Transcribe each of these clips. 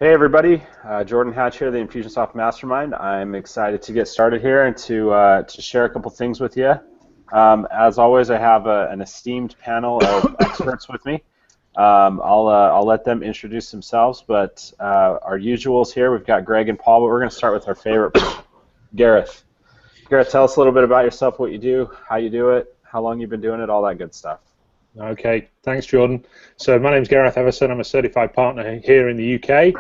Hey everybody, Jordan Hatch here, the Infusionsoft Mastermind. I'm excited to get started here and to share a couple things with you. As always, I have an esteemed panel of experts with me. I'll let them introduce themselves, but our usuals here, we've got Greg and Paul, but we're going to start with our favorite, Gareth. Gareth, tell us a little bit about yourself, what you do, how you do it, how long you've been doing it, all that good stuff. Okay, thanks, Jordan. So my name's Gareth Everson. I'm a certified partner here in the UK.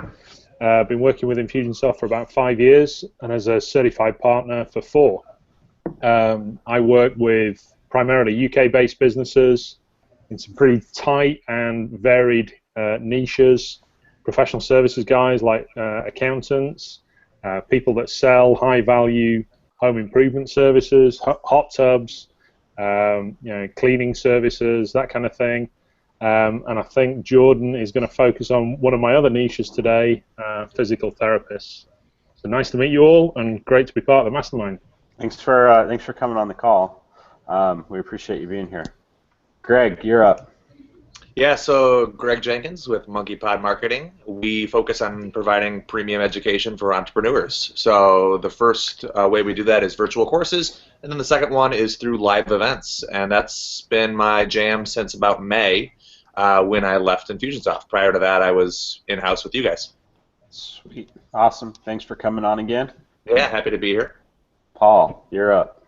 I've been working with Infusionsoft for about 5 years, and as a certified partner for 4. I work with primarily UK-based businesses in some pretty tight and varied niches, professional services guys like accountants, people that sell high-value home improvement services, hot tubs, cleaning services, that kind of thing. And I think Jordan is going to focus on one of my other niches today, physical therapists. So nice to meet you all, and great to be part of the mastermind. Thanks for coming on the call. We appreciate you being here. Greg, you're up. Yeah, so Greg Jenkins with Monkey Pod Marketing. We focus on providing premium education for entrepreneurs. So the first way we do that is virtual courses, and then the second one is through live events. And that's been my jam since about May when I left Infusionsoft. Prior to that, I was in-house with you guys. Sweet. Awesome. Thanks for coming on again. Yeah, happy to be here. Paul, you're up.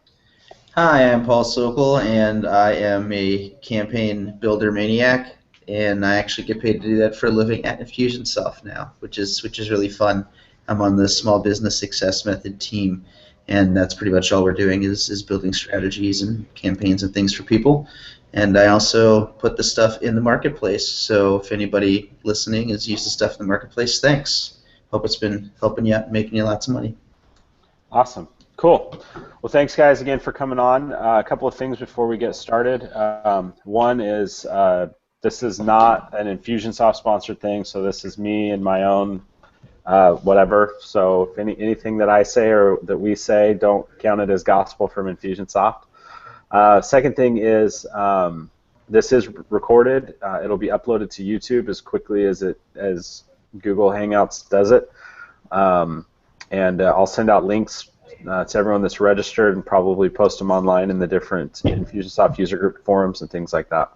Hi, I'm Paul Sokol, and I am a campaign builder maniac, and I actually get paid to do that for a living at Infusionsoft now, which is really fun. I'm on the Small Business Success Method team, and that's pretty much all we're doing is building strategies and campaigns and things for people. And I also put the stuff in the marketplace, so if anybody listening has used the stuff in the marketplace, thanks. Hope it's been helping you out, making you lots of money. Awesome. Cool. Well, thanks, guys, again for coming on. A couple of things before we get started. One is this is not an Infusionsoft sponsored thing, so this is me and my own whatever. So if anything that I say or that we say, don't count it as gospel from Infusionsoft. Second thing is this is recorded. It'll be uploaded to YouTube as quickly as Google Hangouts does it, and I'll send out links to everyone that's registered and probably post them online in the different Infusionsoft user group forums and things like that.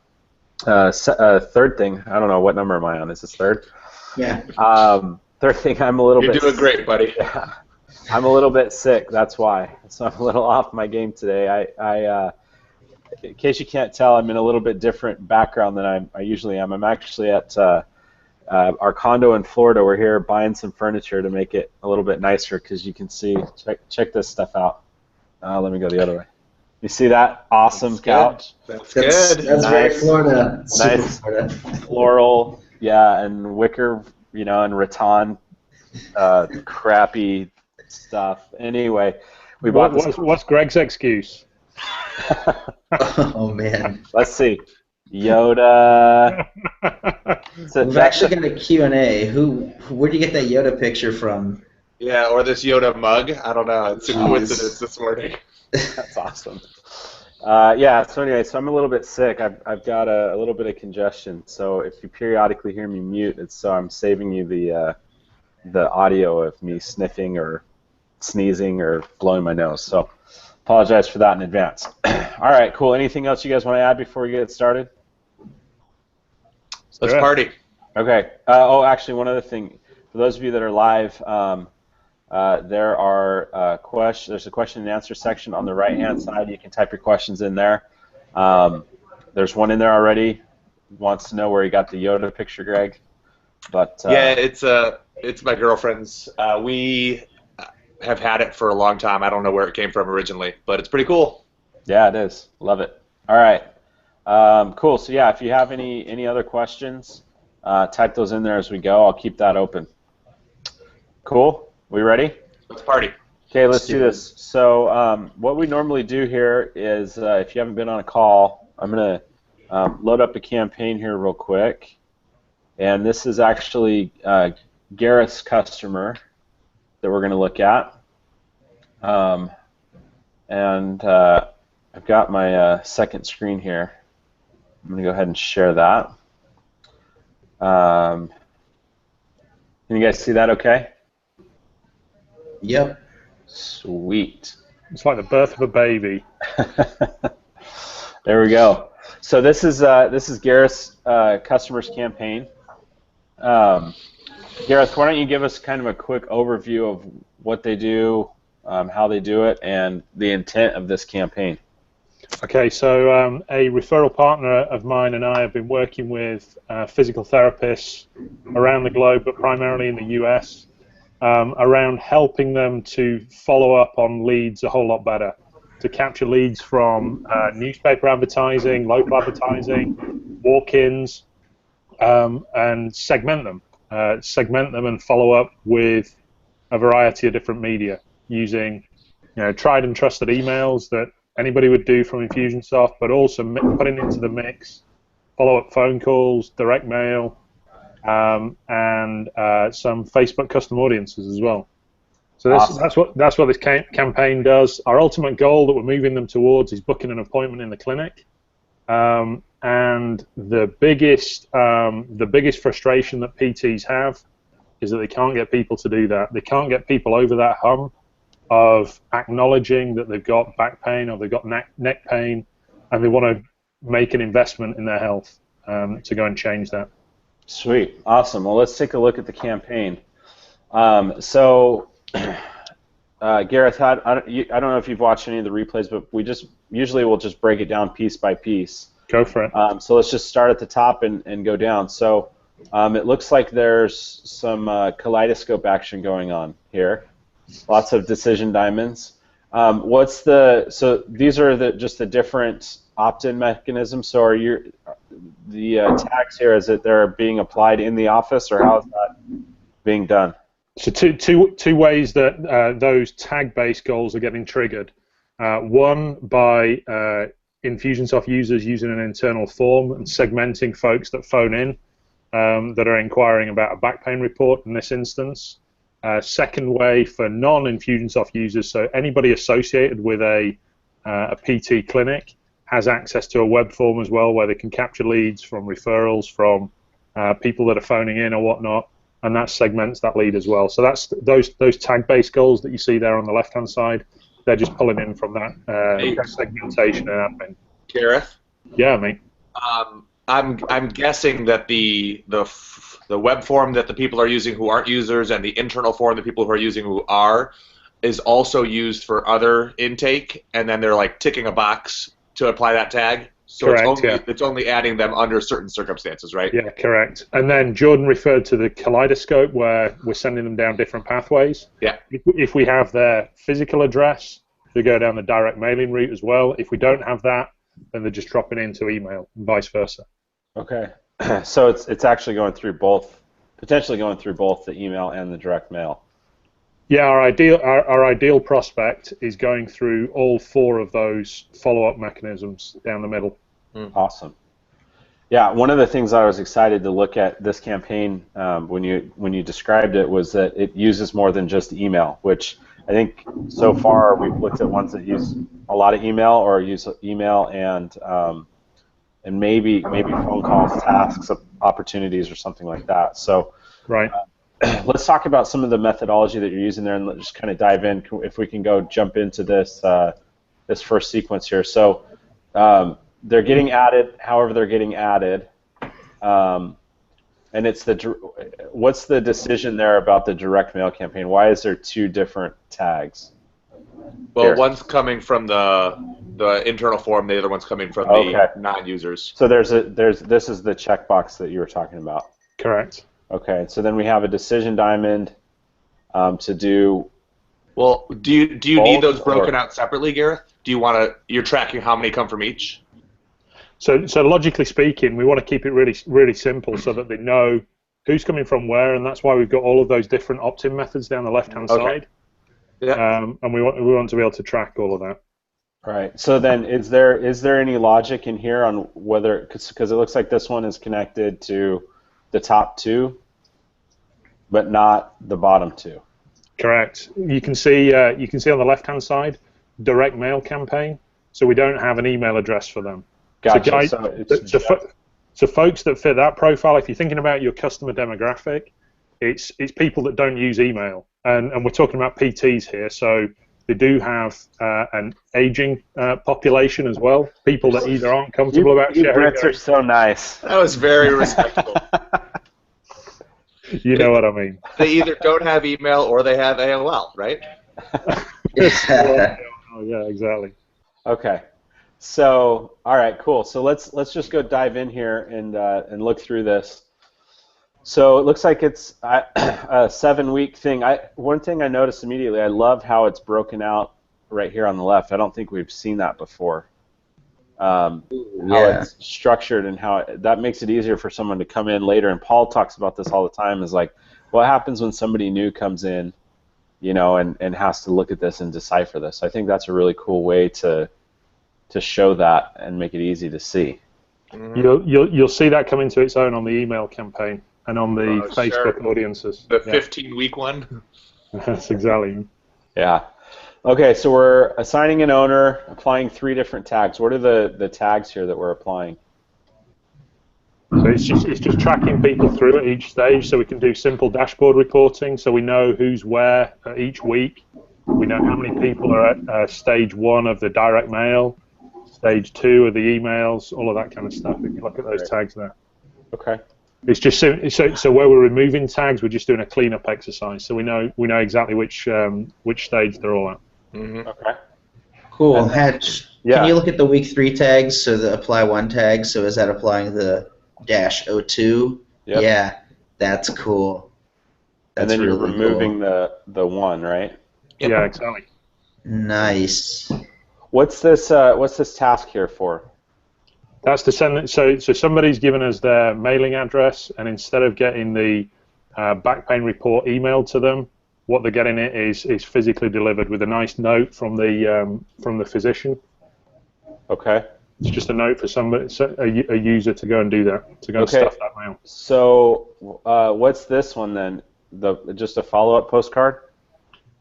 Third thing, I don't know, what number am I on? Is this third? Yeah. Third thing, I'm a little bit... You're doing great, buddy. Yeah, I'm a little bit sick, that's why. So I'm a little off my game today. In case you can't tell, I'm in a little bit different background than I usually am. I'm actually at our condo in Florida. We're here buying some furniture to make it a little bit nicer because you can see, check this stuff out. Let me go the other way. You see that awesome couch? That's good. That's Nice. very Florida. Super Nice Florida. floral, yeah, and wicker, and rattan, crappy stuff. Anyway, we bought this. What's Greg's excuse? Oh, man. Let's see. Yoda. We've actually got a Q&A. Where do you get that Yoda picture from? Yeah, or this Yoda mug. I don't know. It's a coincidence this morning. That's awesome. Yeah, so anyway, so I'm a little bit sick. I've got a little bit of congestion, so if you periodically hear me mute, it's so I'm saving you the audio of me sniffing or sneezing or blowing my nose. So apologize for that in advance. All right, cool. Anything else you guys want to add before we get started? Let's party. Okay. Oh, actually, one other thing. For those of you that are live, there's a question and answer section on the right-hand side. You can type your questions in there. There's one in there already. Wants to know where you got the Yoda picture, Greg. But yeah, it's my girlfriend's. We have had it for a long time. I don't know where it came from originally, but it's pretty cool. Yeah, it is. Love it. All right. Cool. So yeah, if you have any other questions, type those in there as we go. I'll keep that open. Cool. We ready? Let's party. Okay, let's do this. So what we normally do here is, if you haven't been on a call, I'm going to load up a campaign here real quick. And this is actually Gareth's customer that we're going to look at. I've got my second screen here. I'm going to go ahead and share that. Can you guys see that okay? Yep. Sweet. It's like the birth of a baby. There we go. So this is Gareth's customers campaign. Gareth, why don't you give us kind of a quick overview of what they do, how they do it, and the intent of this campaign? Okay, so a referral partner of mine and I have been working with physical therapists around the globe, but primarily in the US, around helping them to follow up on leads a whole lot better, to capture leads from newspaper advertising, local advertising, walk-ins, and segment them and follow up with a variety of different media using, tried and trusted emails that anybody would do from Infusionsoft, but also putting into the mix follow-up phone calls, direct mail, and some Facebook custom audiences as well. So Awesome. that's what this campaign does. Our ultimate goal that we're moving them towards is booking an appointment in the clinic. And the biggest frustration that PTs have is that they can't get people to do that. They can't get people over that hump of acknowledging that they've got back pain or they've got neck pain, and they want to make an investment in their health to go and change that. Sweet. Awesome. Well, let's take a look at the campaign. Gareth, I don't know if you've watched any of the replays, but usually we'll just break it down piece by piece. Go for it. So let's just start at the top and go down. So it looks like there's some kaleidoscope action going on here. Lots of decision diamonds. So these are just the different opt-in mechanisms. So are the tags here, is it they're being applied in the office, or how is that being done? So two ways that those tag-based goals are getting triggered. One, by Infusionsoft users using an internal form and segmenting folks that phone in that are inquiring about a back pain report in this instance. Second way, for non-Infusionsoft users, so anybody associated with a PT clinic has access to a web form as well, where they can capture leads from referrals from people that are phoning in or whatnot, and that segments that lead as well. So that's those tag-based goals that you see there on the left-hand side. They're just pulling in from that segmentation and admin. Gareth? Yeah, mate. I'm guessing that the web form that the people are using who aren't users and the internal form that people who are using who are is also used for other intake, and then they're like ticking a box to apply that tag. So Correct, it's only adding them under certain circumstances, right? Yeah, correct. And then Jordan referred to the kaleidoscope, where we're sending them down different pathways. Yeah. If we have their physical address, they go down the direct mailing route as well. If we don't have that, then they're just dropping into email, and vice versa. Okay. So it's actually going through both, potentially going through both the email and the direct mail. Yeah, our ideal prospect is going through all four of those follow-up mechanisms down the middle. Awesome. Yeah, one of the things I was excited to look at this campaign when you described it was that it uses more than just email, which I think so far we've looked at ones that use a lot of email or use email and maybe phone calls, tasks, opportunities, or something like that. So right. Let's talk about some of the methodology that you're using there, and let's just kind of dive in. If we can jump into this this first sequence here. So they're getting added, however they're getting added, and it's what's the decision there about the direct mail campaign? Why is there two different tags? Well, Here. one's coming from the internal form, the other one's coming from the non-users. So this is the checkbox that you were talking about. Correct. Okay, so then we have a decision diamond to do. Well, do you need those broken out separately, Gareth? Do you want to? You're tracking how many come from each. So logically speaking, we want to keep it really simple so that they know who's coming from where, and that's why we've got all of those different opt-in methods down the left-hand side. Yeah. And we want to be able to track all of that. Right. So then, is there any logic in here on whether, because it looks like this one is connected to the top two, but not the bottom two? Correct. You can see on the left-hand side, direct mail campaign. So we don't have an email address for them. Gotcha. So folks that fit that profile, if you're thinking about your customer demographic, it's people that don't use email, and we're talking about PTs here, so they do have an aging population as well, people that either aren't comfortable about you sharing. Brits are so nice. That was very respectful. You know what I mean. They either don't have email or they have AOL, right? Oh, yeah, exactly. Okay. So, all right, cool. So let's just go dive in here and look through this. So it looks like it's a 7-week thing. One thing I noticed immediately, I love how it's broken out right here on the left. I don't think we've seen that before. How it's structured and how that makes it easier for someone to come in later. And Paul talks about this all the time. Is like, what happens when somebody new comes in, and has to look at this and decipher this. I think that's a really cool way to show that and make it easy to see. Mm-hmm. You'll see that come into its own on the email campaign and on the Facebook audiences. The 15-week one. That's exactly. Yeah. Okay, so we're assigning an owner, applying 3 different tags. What are the tags here that we're applying? So it's just tracking people through at each stage, so we can do simple dashboard reporting, so we know who's where each week. We know how many people are at stage 1 of the direct mail, stage 2 of the emails, all of that kind of stuff. If you look at those tags there. Okay. It's just so where we're removing tags, we're just doing a cleanup exercise, so we know exactly which stage they're all at. Mm-hmm. Okay. Cool. Hatch, Yeah. can you look at the week 3 tags, so the apply 1 tag, so is that applying the -02? Yep. Yeah, that's cool. That's and then you're really removing cool. the 1, right? Yep. Yeah, exactly. Nice. What's this task here for? That's to send it. So somebody's given us their mailing address, and instead of getting the back pain report emailed to them, what they're getting it is physically delivered with a nice note from the physician. Okay. It's just a note for somebody, a user to go and do that, to go and stuff that mail. So what's this one then? Just a follow-up postcard?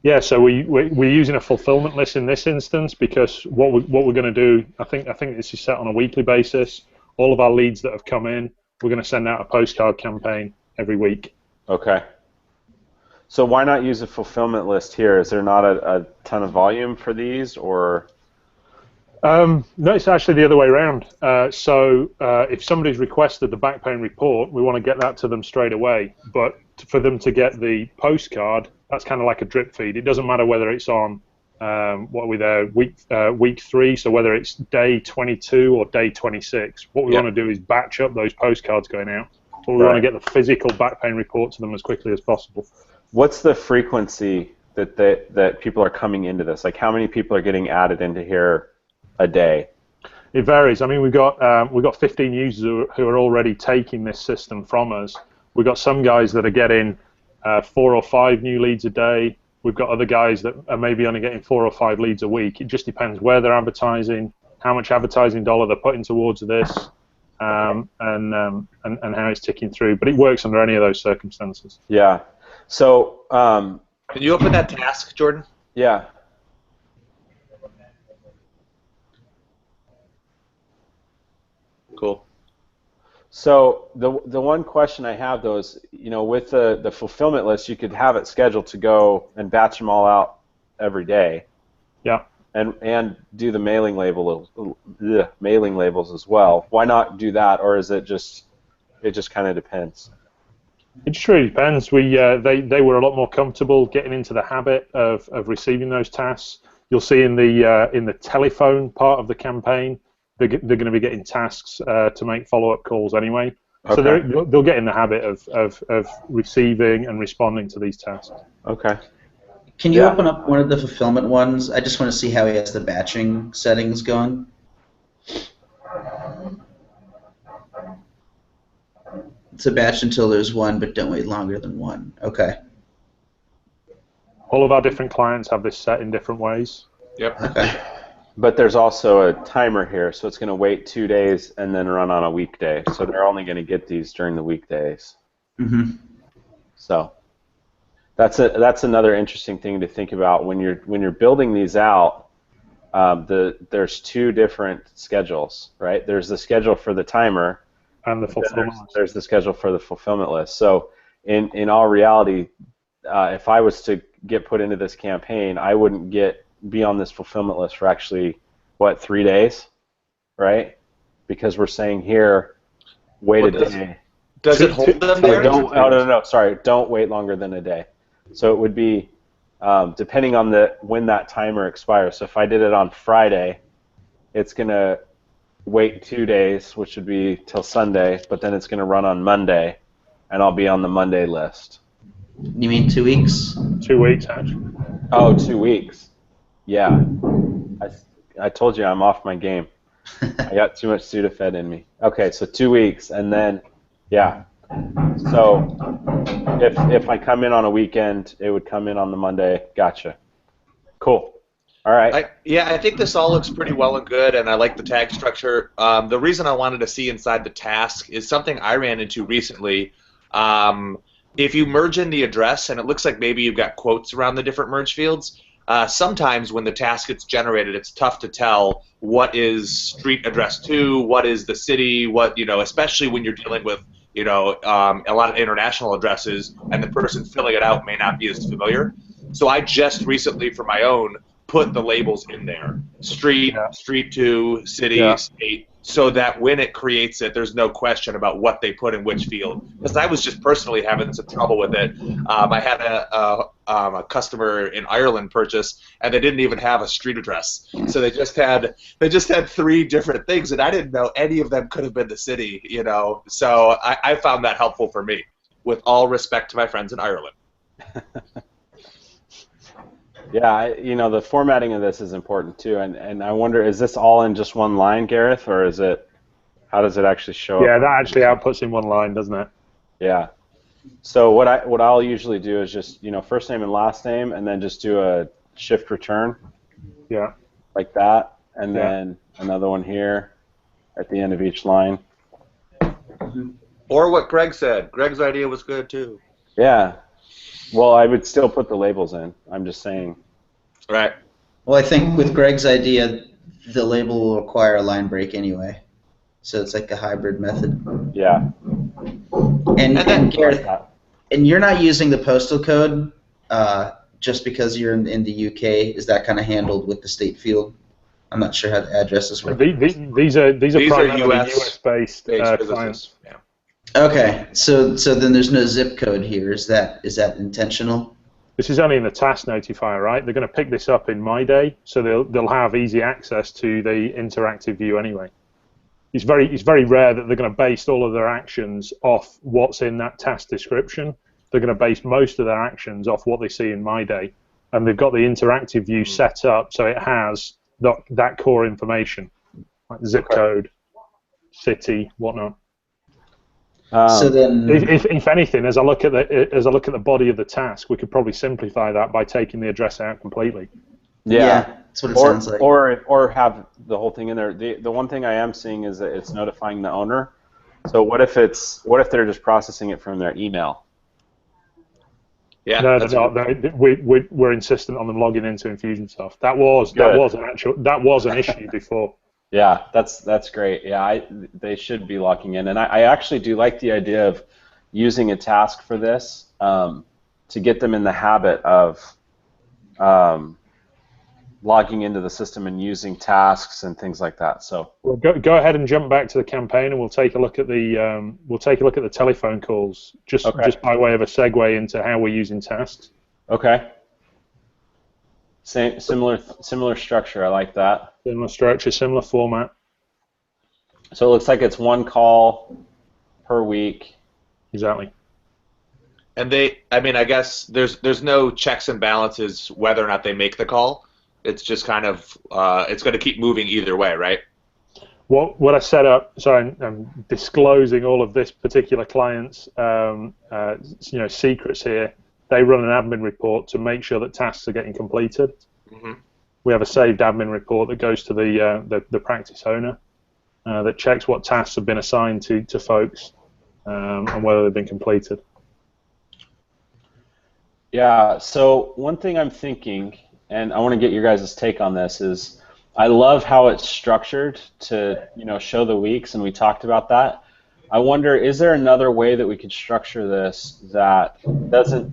Yeah, so we're using a fulfillment list in this instance because what we're going to do, I think this is set on a weekly basis. All of our leads that have come in, we're going to send out a postcard campaign every week. Okay. So why not use a fulfillment list here? Is there not a ton of volume for these, or? No, it's actually the other way around. So if somebody's requested the back pain report, we want to get that to them straight away. But for them to get the postcard, that's kind of like a drip feed. It doesn't matter whether it's on what are we there, week 3, so whether it's day 22 or day 26. What we want to do is batch up those postcards going out. But we want to get the physical back pain report to them as quickly as possible. What's the frequency that people are coming into this? Like, how many people are getting added into here a day? It varies. I mean, we've got 15 users who are already taking this system from us. We've got some guys that are getting 4 or 5 new leads a day. We've got other guys that are maybe only getting 4 or 5 leads a week. It just depends where they're advertising, how much advertising dollar they're putting towards this, and how it's ticking through. But it works under any of those circumstances. Yeah. So. Can you open that task, Jordan? Yeah. Cool. So the one question I have though is, with the fulfillment list, you could have it scheduled to go and batch them all out every day. Yeah. And do the mailing labels as well. Why not do that, or is it just kind of depends? It just really depends. They were a lot more comfortable getting into the habit of receiving those tasks. You'll see in the telephone part of the campaign, they're going to be getting tasks to make follow-up calls anyway. Okay. So they'll get in the habit of receiving and responding to these tasks. Okay. Can you open up one of the fulfillment ones? I just want to see how he has the batching settings going. It's a batch until there's 1, but don't wait longer than 1. Okay. All of our different clients have this set in different ways. Yep. Okay. But there's also a timer here, so it's going to wait 2 days and then run on a weekday. So they're only going to get these during the weekdays. Mm-hmm. So that's another interesting thing to think about when you're building these out. There's 2 different schedules, right? There's the schedule for the timer, and the fulfillment list. There's the schedule for the fulfillment list. So in all reality, if I was to get put into this campaign, I wouldn't be on this fulfillment list for actually, what, 3 days, right? Because we're saying here, wait a day. Does it hold them there? Sorry, don't wait longer than a day. So it would be depending on when that timer expires. So if I did it on Friday, it's going to wait 2 days, which would be till Sunday, but then it's going to run on Monday, and I'll be on the Monday list. You mean 2 weeks? 2 weeks, actually. Oh, 2 weeks. Yeah. I told you I'm off my game. I got too much Sudafed in me. Okay, so 2 weeks, and then, yeah. So if I come in on a weekend, it would come in on the Monday. Gotcha. Cool. All right. I think this all looks pretty well and good, and I like the tag structure. The reason I wanted to see inside the task is something I ran into recently. If you merge in the address, and it looks like maybe you've got quotes around the different merge fields, sometimes when the task gets generated, it's tough to tell what is street address 2, what is the city, especially when you're dealing with a lot of international addresses, and the person filling it out may not be as familiar. So I just recently, for my own, put the labels in there: street, street 2, city, state, so that when it creates it, there's no question about what they put in which field. Because I was just personally having some trouble with it. I had a customer in Ireland purchase, and they didn't even have a street address. So they just had 3 different things, and I didn't know any of them could have been the city. So I found that helpful for me. With all respect to my friends in Ireland. Yeah, the formatting of this is important too, and I wonder, is this all in just one line, Gareth, or how does it actually show up? Yeah, that actually outputs in one line, doesn't it? Yeah. So what I'll usually do is just first name and last name, and then just do a shift return. Yeah. Like that, and then another one here at the end of each line. Or what Greg said. Greg's idea was good too. Yeah. Well, I would still put the labels in. I'm just saying. Right. Well, I think with Greg's idea, the label will require a line break anyway. So it's like a hybrid method. Yeah. And Gareth, and you're not using the postal code just because you're in the UK. Is that kind of handled with the state field? I'm not sure how the addresses work. These are primarily US-based clients. Yeah. Okay, so then there's no zip code here. Is that intentional? This is only in the task notifier, right? They're going to pick this up in My Day, so they'll have easy access to the interactive view anyway. It's very rare that they're going to base all of their actions off what's in that task description. They're going to base most of their actions off what they see in My Day, and they've got the interactive view set up so it has that core information, like zip code, city, whatnot. So then, if anything, as I look at the body of the task, we could probably simplify that by taking the address out completely. Yeah, that's what it sounds like. Or have the whole thing in there. The one thing I am seeing is that it's notifying the owner. So what if they're just processing it from their email? Yeah. No, they're not. We're insistent on them logging into Infusionsoft. That was an issue before. Yeah, that's great. Yeah, they should be logging in, and I actually do like the idea of using a task for this to get them in the habit of logging into the system and using tasks and things like that. So well, go ahead and jump back to the campaign, and we'll take a look at the telephone calls just by way of a segue into how we're using tasks. Okay. Similar structure. I like that. Similar structure, similar format. So it looks like it's 1 call per week. Exactly. And I guess there's no checks and balances whether or not they make the call. It's just kind of it's going to keep moving either way, right? What I set up. So I'm disclosing all of this particular client's secrets here. They run an admin report to make sure that tasks are getting completed. Mm-hmm. We have a saved admin report that goes to the practice owner that checks what tasks have been assigned to folks and whether they've been completed. Yeah, so one thing I'm thinking, and I want to get your guys' take on this, is I love how it's structured to show the weeks, and we talked about that. I wonder, is there another way that we could structure this that doesn't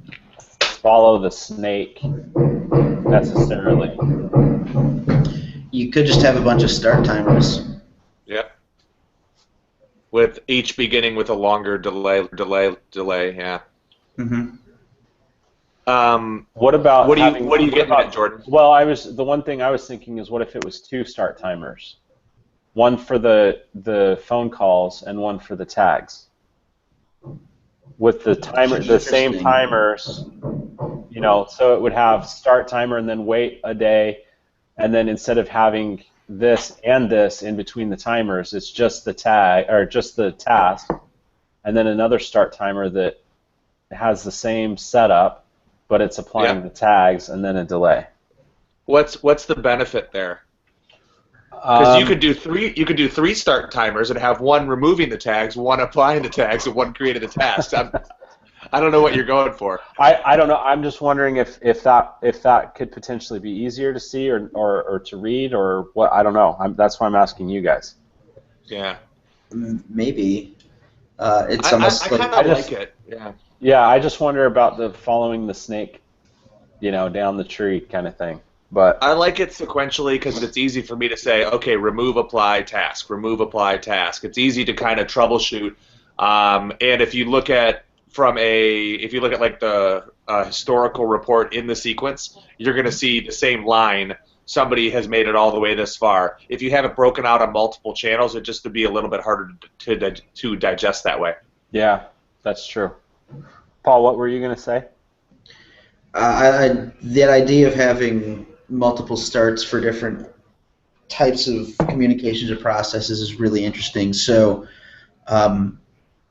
follow the snake necessarily? You could just have a bunch of start timers. Yep. With each beginning with a longer delay, yeah. Mm-hmm. What about what are you getting at, Jordan? Well, the one thing I was thinking is, what if it was 2 start timers? One for the phone calls and one for the tags. With the timer, the same timers, you know, so it would have start timer and then wait a day, and then instead of having this and this in between the timers, it's just the tag or just the task, and then another start timer that has the same setup, but it's applying the tags and then a delay. What's the benefit there? Because you could do three start timers and have one removing the tags, one applying the tags, and one creating the tasks. I don't know what you're going for. I don't know. I'm just wondering if that could potentially be easier to see or to read or what. I don't know. That's why I'm asking you guys. Yeah. Maybe. It's almost I kind of like it. Yeah. Yeah, I just wonder about the following the snake, you know, down the tree kind of thing. But I like it sequentially because it's easy for me to say, okay, remove, apply, task, remove, apply, task. It's easy to kind of troubleshoot. And if you look at like the historical report in the sequence, you're going to see the same line. Somebody has made it all the way this far. If you have it broken out on multiple channels, it just to be a little bit harder to digest that way. Yeah, that's true. Paul, what were you going to say? That idea of having multiple starts for different types of communications or processes is really interesting. So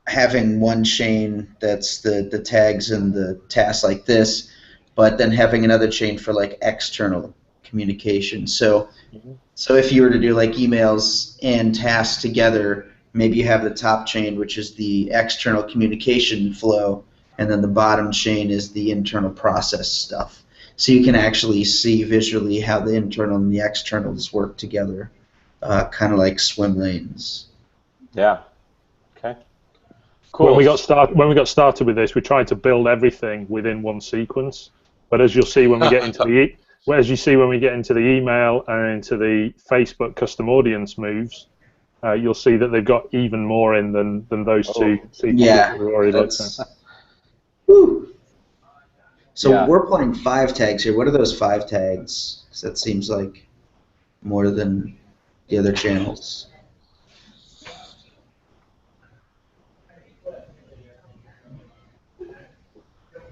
having one chain that's the tags and the tasks like this, but then having another chain for like external communication. So if you were to do like emails and tasks together, maybe you have the top chain, which is the external communication flow, and then the bottom chain is the internal process stuff. So you can actually see visually how the internal and the externals work together, kind of like swim lanes. Yeah. Okay. Cool. When we got started with this, we tried to build everything within one sequence. But as you'll see when we get into the email and into the Facebook custom audience moves, you'll see that they've got even more in than those two sequences that we've already looked at. Woo. So we're playing 5 tags here. What are those 5 tags? Because that seems like more than the other channels.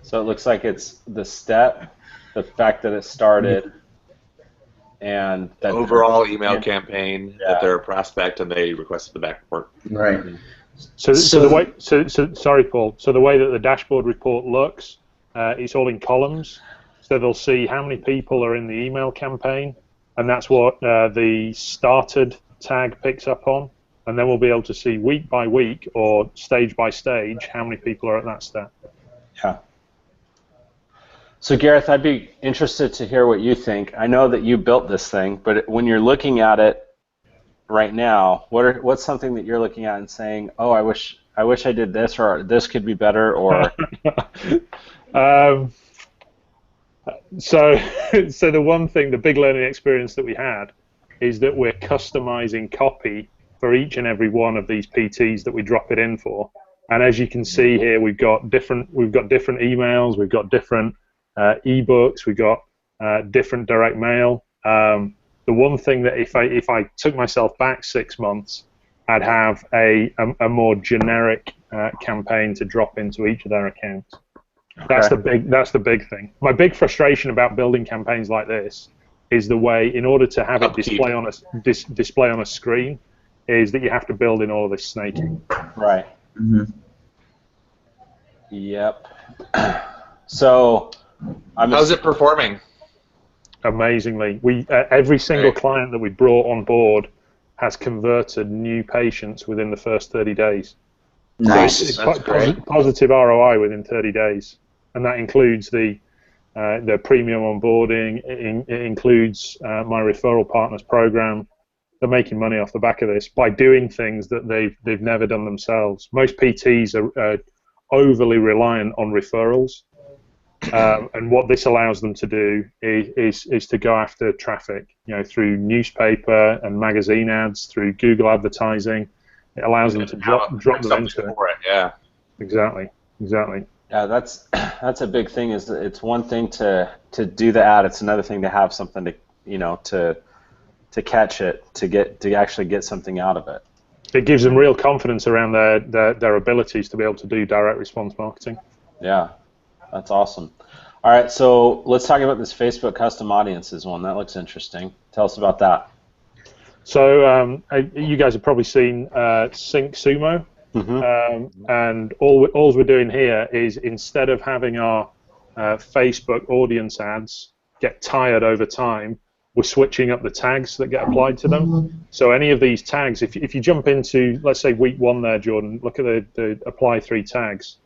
So it looks like it's the step, the fact that it started, and that overall email campaign that they're a prospect and they requested the back report. Right. Sorry, Paul. So the way that the dashboard report looks, it's all in columns. So they'll see how many people are in the email campaign, and that's what the started tag picks up on. And then we'll be able to see week by week or stage by stage how many people are at that step. Yeah. So Gareth, I'd be interested to hear what you think. I know that you built this thing, but when you're looking at it right now, what's something that you're looking at and saying, "Oh, I wish I did this," or "This could be better," or So the one thing, the big learning experience that we had is that we're customizing copy for each and every one of these PTs that we drop it in for. And as you can see here, we've got different emails, we've got different ebooks, we've got different direct mail. The one thing that if I took myself back 6 months, I'd have a more generic campaign to drop into each of their accounts. That's the big thing. My big frustration about building campaigns like this is the way, in order to have it display on a screen, is that you have to build in all of this snaking. Right. Mm-hmm. Yep. So, how's it performing? Amazingly, every single client that we brought on board has converted new patients within the first 30 days. Nice. So it's positive ROI within 30 days, and that includes the premium onboarding. It includes my referral partners program. they're making money off the back of this by doing things that they've never done themselves. Most PTs are overly reliant on referrals, and what this allows them to do is to go after traffic, through newspaper and magazine ads, through Google advertising. It allows them to drop them into it. Yeah, exactly. Yeah, that's a big thing. Is it's one thing to do the ad. It's another thing to have something to catch it, to actually get something out of it. It gives them real confidence around their abilities to be able to do direct response marketing. Yeah, that's awesome. All right, so let's talk about this Facebook custom audiences one. That looks interesting. Tell us about that. So you guys have probably seen Sync Sumo. And all we're doing here is, instead of having our Facebook audience ads get tired over time, we're switching up the tags that get applied to them. So any of these tags, if you jump into, let's say, week 1 there, Jordan, look at the apply 3 tags.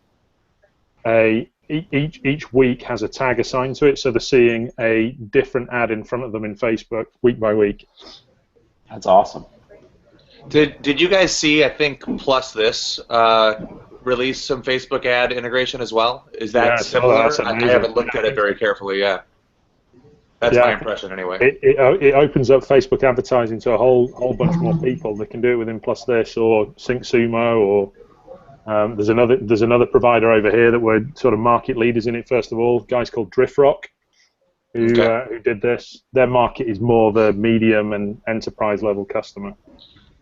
Each week has a tag assigned to it, so they're seeing a different ad in front of them in Facebook week by week. That's awesome. Did you guys see, I think, Plus This release some Facebook ad integration as well? Is that similar? I haven't looked at it very carefully yet. That's my impression anyway. It opens up Facebook advertising to a whole bunch more people. They can do it within Plus This or Sync Sumo, or there's another provider over here that were sort of market leaders in it. First of all, guys called DriftRock, who did this. Their market is more the medium and enterprise level customer.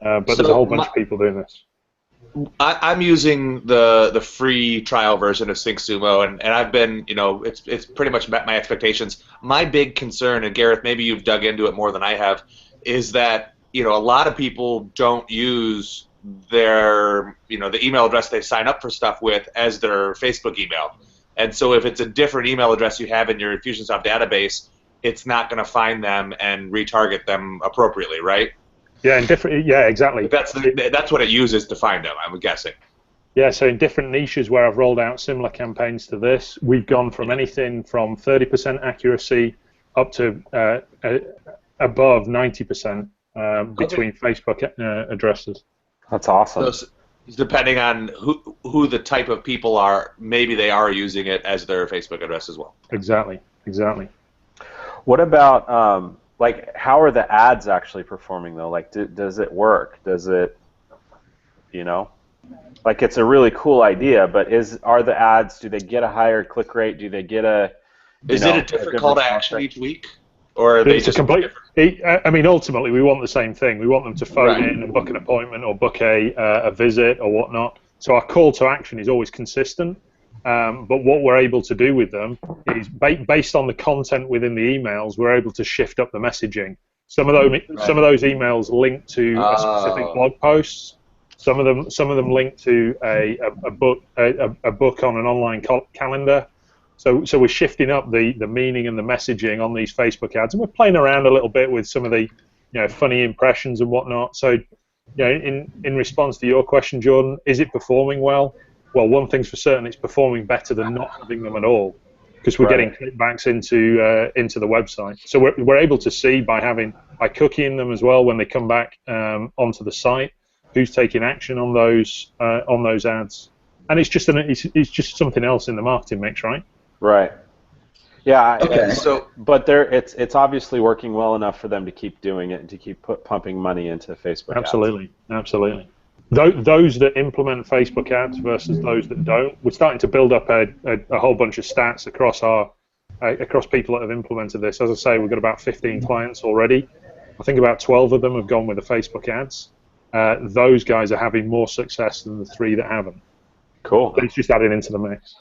But there's a whole bunch of people doing this. I'm using the free trial version of SyncSumo, and I've been, it's pretty much met my expectations. My big concern, and Gareth, maybe you've dug into it more than I have, is that, a lot of people don't use their, the email address they sign up for stuff with as their Facebook email. And so if it's a different email address you have in your Infusionsoft database, it's not going to find them and retarget them appropriately, right? Yeah, exactly. That's what it uses to find them, I'm guessing. Yeah, so in different niches where I've rolled out similar campaigns to this, we've gone from anything from 30% accuracy up to above 90% between Facebook addresses. That's awesome. So depending on who the type of people are, maybe they are using it as their Facebook address as well. Exactly. What about how are the ads actually performing though? Like, does it work? Does it, it's a really cool idea, but are the ads, do they get a higher click rate? Do they get Is it a different call to action each week? Or are they just different? Ultimately, we want the same thing. We want them to phone in and book an appointment or book a visit or whatnot. So our call to action is always consistent. But what we're able to do with them is, based on the content within the emails, we're able to shift up the messaging. Some of those emails link to a specific blog post. Some of them link to a book on an online calendar. So we're shifting up the meaning and the messaging on these Facebook ads, and we're playing around a little bit with some of the funny impressions and whatnot. So in response to your question, Jordan, is it performing well? Well, one thing's for certain, it's performing better than not having them at all, because we're getting clickbacks into the website. So we're able to see by cooking them as well when they come back onto the site, who's taking action on those ads, and it's just something else in the marketing mix, right? Right. Yeah. Okay. But it's obviously working well enough for them to keep doing it and to keep pumping money into Facebook. Absolutely. Those that implement Facebook ads versus those that don't, we're starting to build up a whole bunch of stats across people that have implemented this. As I say, we've got about 15 clients already. I think about 12 of them have gone with the Facebook ads. Those guys are having more success than the 3 that haven't. Cool. But it's just added into the mix.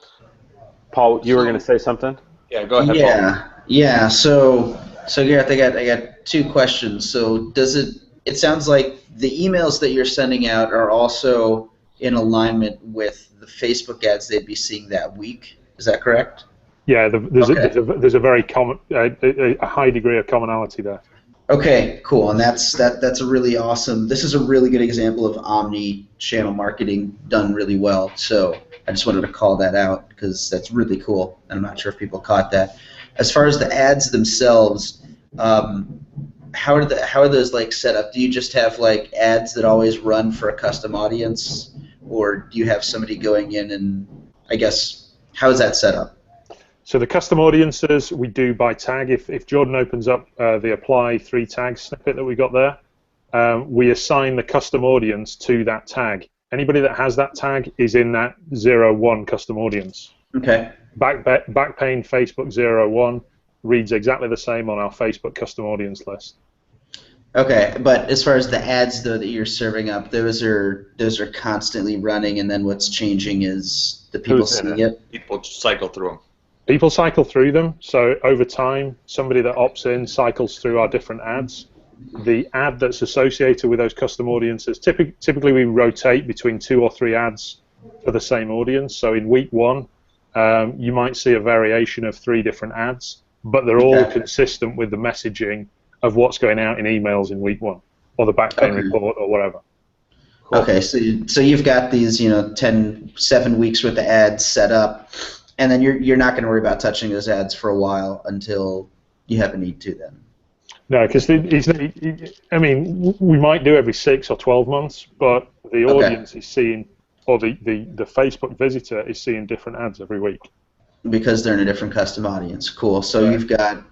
Paul, you were going to say something? Yeah, go ahead, Paul. Yeah. So Gareth, I got 2 questions. So it sounds like the emails that you're sending out are also in alignment with the Facebook ads they'd be seeing that week. Is that correct? Yeah, there's a very common, a high degree of commonality there. Okay, cool, and that's a really awesome. This is a really good example of omni-channel marketing done really well. So I just wanted to call that out because that's really cool, and I'm not sure if people caught that. As far as the ads themselves, how are those like set up? Do you just have like ads that always run for a custom audience, or do you have somebody going in and I guess how is that set up? So the custom audiences we do by tag. If Jordan opens up the apply 3 tags snippet that we got there, we assign the custom audience to that tag. Anybody that has that tag is in that 01 custom audience. Okay. Back pane Facebook 01 reads exactly the same on our Facebook custom audience list. Okay, but as far as the ads though that you're serving up, those are constantly running, and then what's changing is the people seeing it. People cycle through them. People cycle through them, so over time, somebody that opts in cycles through our different ads. The ad that's associated with those custom audiences, typically we rotate between 2 or 3 ads for the same audience. So in week 1, you might see a variation of 3 different ads, but they're all consistent with the messaging of what's going out in emails in week 1, or the back pane report, or whatever. Cool. Okay, so you've got these 7 weeks worth of ads set up, and then you're not going to worry about touching those ads for a while until you have a need to then. No, because I mean, we might do every 6 or 12 months, but the audience is seeing, or the Facebook visitor is seeing different ads every week. Because they're in a different custom audience. Cool. So you've got,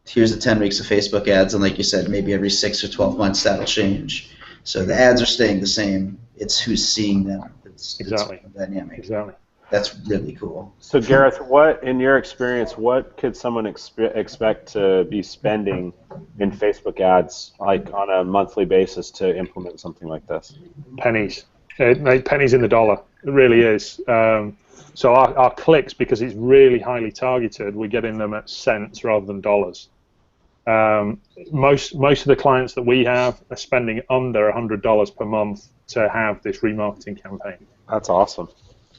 here's the 10 weeks of Facebook ads, and like you said, maybe every 6 or 12 months that'll change. So the ads are staying the same. It's who's seeing them. It's dynamic. Exactly. That's really cool. So Gareth, in your experience, what could someone expect to be spending in Facebook ads, like on a monthly basis, to implement something like this? Pennies. Pennies in the dollar. It really is. So our clicks, because it's really highly targeted, we're getting them at cents rather than dollars. Most of the clients that we have are spending under $100 per month to have this remarketing campaign. That's awesome.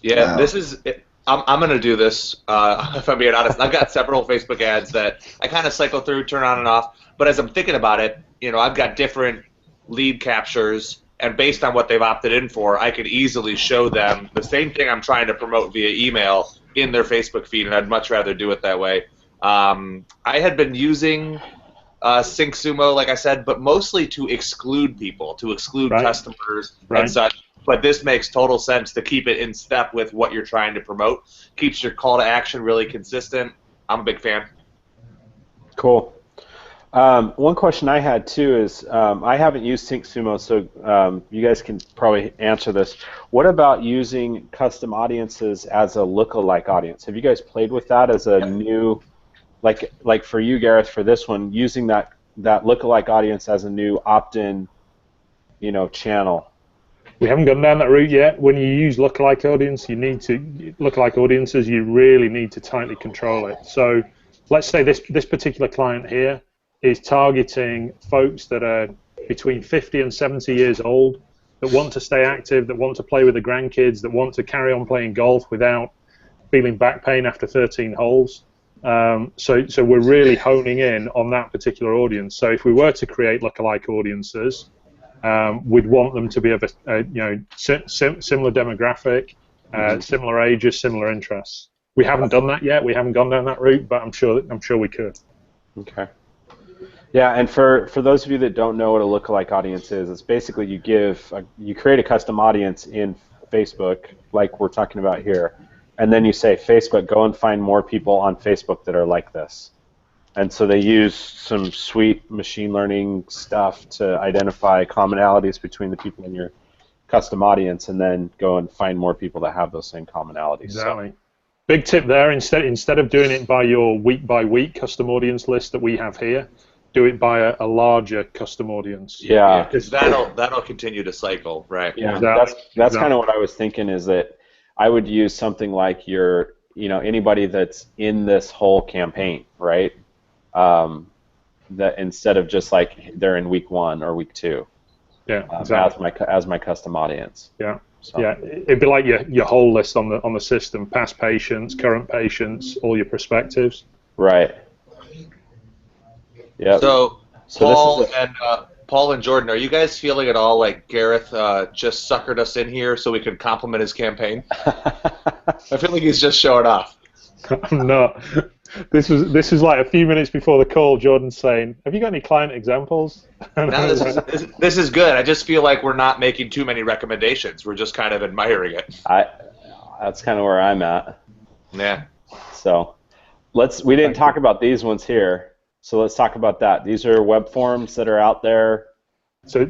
Yeah, wow. I'm going to do this, if I'm being honest. I've got several Facebook ads that I kind of cycle through, turn on and off. But as I'm thinking about it, I've got different lead captures, and based on what they've opted in for, I could easily show them the same thing I'm trying to promote via email in their Facebook feed, and I'd much rather do it that way. I had been using SyncSumo, like I said, but mostly to exclude people, to exclude customers and such. But this makes total sense to keep it in step with what you're trying to promote. Keeps your call to action really consistent. I'm a big fan. Cool. One question I had too is I haven't used SyncSumo, so you guys can probably answer this. What about using custom audiences as a lookalike audience? Have you guys played with that as a new, like for you, Gareth, for this one, using that lookalike audience as a new opt-in, channel? We haven't gone down that route yet. When you use lookalike audiences, you really need to tightly control it. So let's say this particular client here is targeting folks that are between 50 and 70 years old, that want to stay active, that want to play with the grandkids, that want to carry on playing golf without feeling back pain after 13 holes. So we're really honing in on that particular audience. So if we were to create lookalike audiences, we'd want them to be of a similar demographic, similar ages, similar interests. We haven't done that yet. We haven't gone down that route, but I'm sure we could. Okay. Yeah, and for those of you that don't know what a lookalike audience is, it's basically you create a custom audience in Facebook, like we're talking about here, and then you say, Facebook, go and find more people on Facebook that are like this. And so they use some sweet machine learning stuff to identify commonalities between the people in your custom audience, and then go and find more people that have those same commonalities. Exactly. So, big tip there, instead of doing it by your week-by-week custom audience list that we have here, do it by a larger custom audience. Yeah, because that'll continue to cycle, right? Yeah, that's kind of what I was thinking, is that I would use something like anybody that's in this whole campaign, right? That instead of just like they're in week 1 or week 2. Yeah, exactly. As my custom audience. Yeah. So. Yeah, it'd be like your whole list on the system: past patients, current patients, all your perspectives. Right. Yeah. So Paul and Jordan, are you guys feeling at all like Gareth just suckered us in here so we could compliment his campaign? I feel like he's just showing off. I'm not. This was like a few minutes before the call. Jordan saying, "Have you got any client examples?" No, this is good. I just feel like we're not making too many recommendations. We're just kind of admiring it. That's kind of where I'm at. Yeah. So we didn't talk about these ones here. So let's talk about that. These are web forms that are out there. So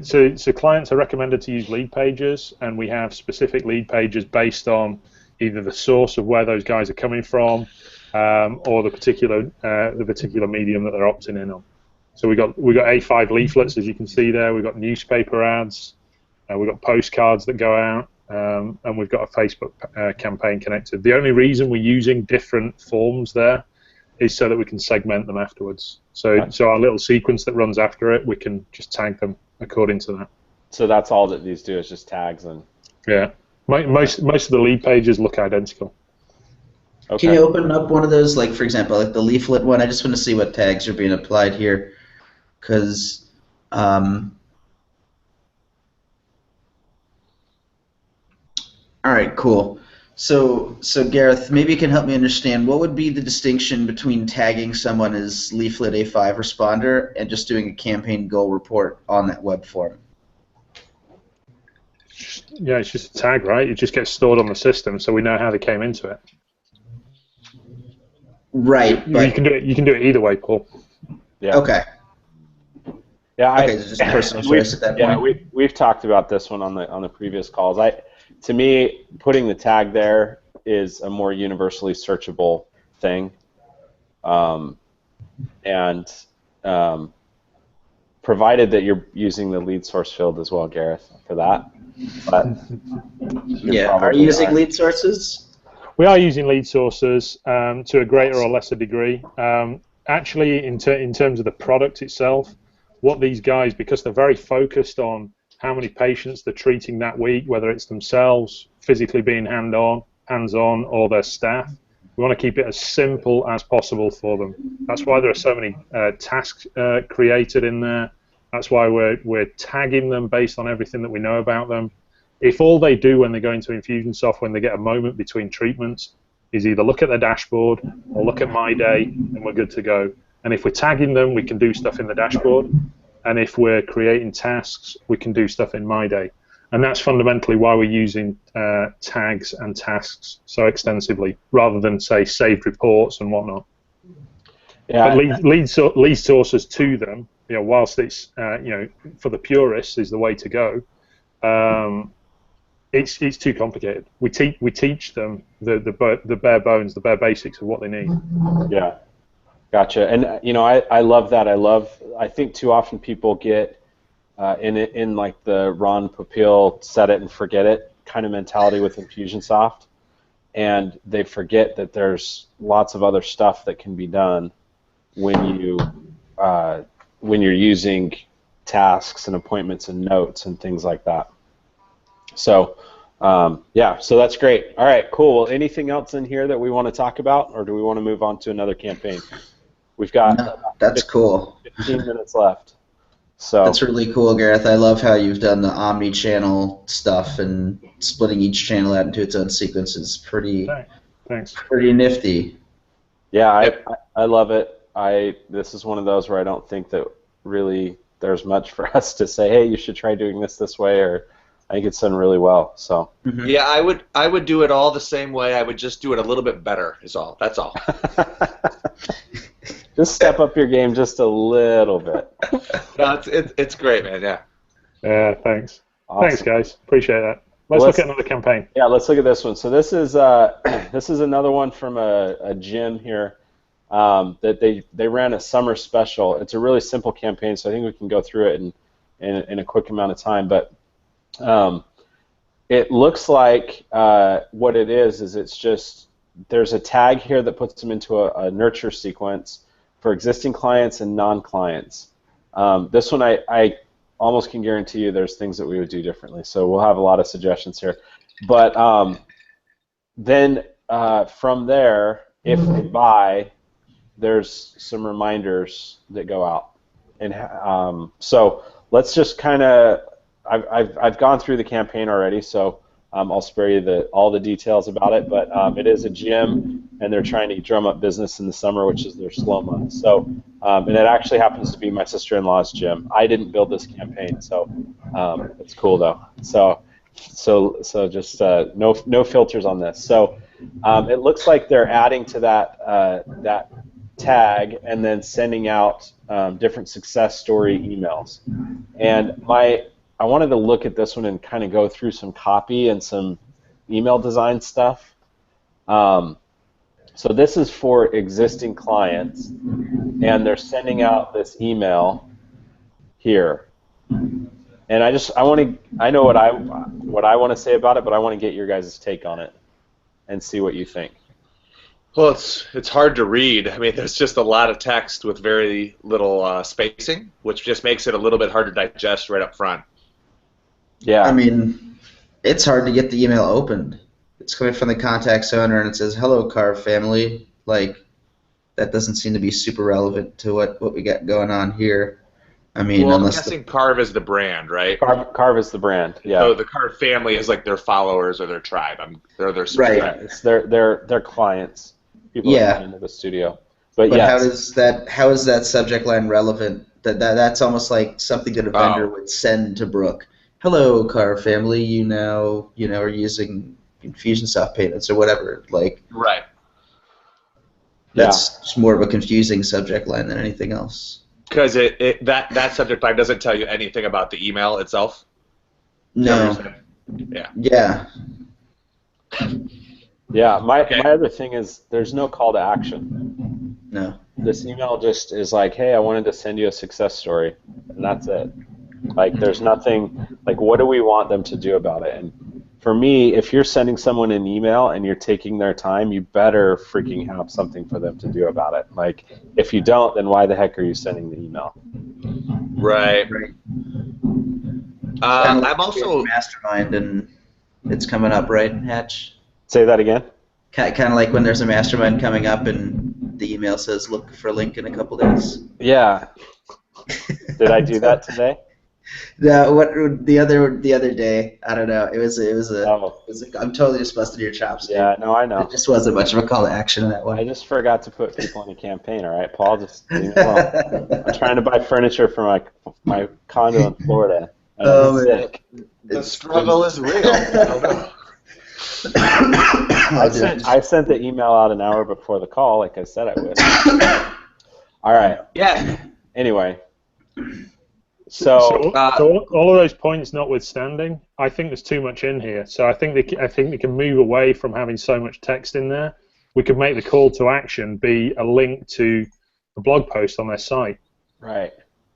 clients are recommended to use lead pages, and we have specific lead pages based on either the source of where those guys are coming from, or the particular medium that they're opting in on. So we got A5 leaflets, as you can see there. We've got newspaper ads, we've got postcards that go out, and we've got a Facebook campaign connected. The only reason we're using different forms there is so that we can segment them afterwards. So our little sequence that runs after it, we can just tag them according to that. So that's all that these do is just tags and. Yeah, most of the lead pages look identical. Okay. Can you open up one of those, like for example, like the leaflet one? I just want to see what tags are being applied here, because. All right, cool. So Gareth, maybe you can help me understand what would be the distinction between tagging someone as leaflet A5 responder and just doing a campaign goal report on that web form. Yeah, it's just a tag, right? It just gets stored on the system, so we know how they came into it. Right. But you can do it either way, Paul. Yeah. Okay. Yeah. Okay, so just personal choice at that point. Yeah, we've talked about this one on the previous calls. To me, putting the tag there is a more universally searchable thing, and provided that you're using the lead source field as well, Gareth, for that. But yeah, are you using lead sources? We are using lead sources to a greater or lesser degree. Actually, in terms of the product itself, what these guys, because they're very focused on how many patients they're treating that week, whether it's themselves physically being hands-on, or their staff, we want to keep it as simple as possible for them. That's why there are so many tasks created in there. That's why we're tagging them based on everything that we know about them. If all they do when they go into Infusionsoft, when they get a moment between treatments, is either look at their dashboard or look at My Day, then we're good to go. And if we're tagging them, we can do stuff in the dashboard. And if we're creating tasks, we can do stuff in My Day. And that's fundamentally why we're using tags and tasks so extensively, rather than, say, saved reports and whatnot. Yeah. But lead sources to them, whilst it's, for the purists is the way to go, it's too complicated. We teach them the bare bones, the bare basics of what they need. Yeah. Gotcha. And I love that. I think too often people get in like the Ron Popeil set it and forget it kind of mentality with Infusionsoft, and they forget that there's lots of other stuff that can be done when you're using tasks and appointments and notes and things like that. So yeah, so that's great. All right, cool. Well, anything else in here that we want to talk about, or do we want to move on to another campaign? We've got that's cool. 15 minutes left. So that's really cool, Gareth. I love how you've done the omni-channel stuff and splitting each channel out into its own sequences. Thanks. Pretty nifty. Yeah, I love it. This is one of those where I don't think that really there's much for us to say, hey, you should try doing this way, or I think it's done really well. So yeah, I would do it all the same way. I would just do it a little bit better. Is all. That's all. Just step up your game just a little bit. No, it's great, man. Yeah. Yeah. Thanks. Awesome. Thanks, guys. Appreciate that. Let's look at another campaign. Yeah, let's look at this one. So this is another one from a gym here that they ran a summer special. It's a really simple campaign, so I think we can go through it in a quick amount of time. But it looks like what it is it's just there's a tag here that puts them into a nurture sequence for existing clients and non-clients. This one I almost can guarantee you there's things that we would do differently. So we'll have a lot of suggestions here. But then from there, if they buy, there's some reminders that go out. And so let's just kind of, I've gone through the campaign already, so I'll spare you all the details about it, but it is a gym, and they're trying to drum up business in the summer, which is their slow month. So, and it actually happens to be my sister-in-law's gym. I didn't build this campaign, so it's cool though. So just no filters on this. So it looks like they're adding to that tag and then sending out different success story emails. And I wanted to look at this one and kind of go through some copy and some email design stuff. So this is for existing clients, and they're sending out this email here. And I know what I want to say about it, but I want to get your guys' take on it and see what you think. Well, it's hard to read. I mean, there's just a lot of text with very little spacing, which just makes it a little bit hard to digest right up front. Yeah. I mean, it's hard to get the email opened. It's coming from the contact owner, and it says, "Hello, Carve family." Like, that doesn't seem to be super relevant to what we got going on here. I mean, well, I'm unless guessing Carve is the brand, right? Carve is the brand. Yeah. So the Carve family is like their followers or their tribe. They're their Right. Yeah, it's their clients. People that come into the studio. But yes. How is that subject line relevant? That's almost like something that a vendor would send to Brooke. "Hello, Carve family. You now are using Infusionsoft payments or whatever." Like, right. That's just more of a confusing subject line than anything else. Because that subject line doesn't tell you anything about the email itself. No. Yeah. Yeah. Yeah. My other thing is there's no call to action. No. This email just is like, "Hey, I wanted to send you a success story," and that's it. Like, there's nothing. Like, what do we want them to do about it? And for me, if you're sending someone an email and you're taking their time, you better freaking have something for them to do about it. Like, if you don't, then why the heck are you sending the email? Right. I'm also mastermind, and it's coming up, right, Hatch? Say that again. Kind of like when there's a mastermind coming up, and the email says, "Look for a link in a couple days." Yeah. Did I do that today? No, the other day, I don't know. It was I'm totally just busting your chops. Dude. Yeah, no, I know. It just wasn't much of a call to action in that one. I just forgot to put people in a campaign. All right, Paul, just leave me alone. I'm trying to buy furniture for my condo in Florida. And I'm sick. The struggle is real. I sent the email out an hour before the call, like I said I would. All right. Yeah. Anyway. So all of those points notwithstanding, I think there's too much in here. So I think they can move away from having so much text in there. We could make the call to action be a link to a blog post on their site. Right.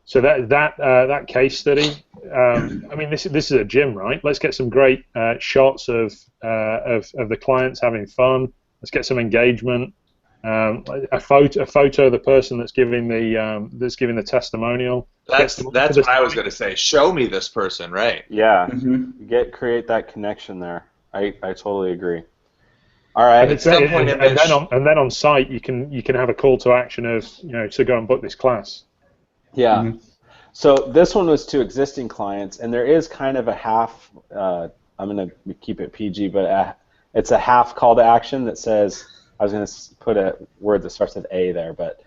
So that case study. I mean, this is a gym, right? Let's get some great shots of the clients having fun. Let's get some engagement. A photo of the person that's giving the testimonial. That's what I was going to say. Show me this person, right? Yeah. Mm-hmm. Create that connection there. I totally agree. All right. And then on site you can have a call to action of to go and book this class. Yeah. Mm-hmm. So this one was to existing clients, and there is kind of a half. I'm going to keep it PG, but it's a half call to action that says. I was going to put a word that starts with A there, but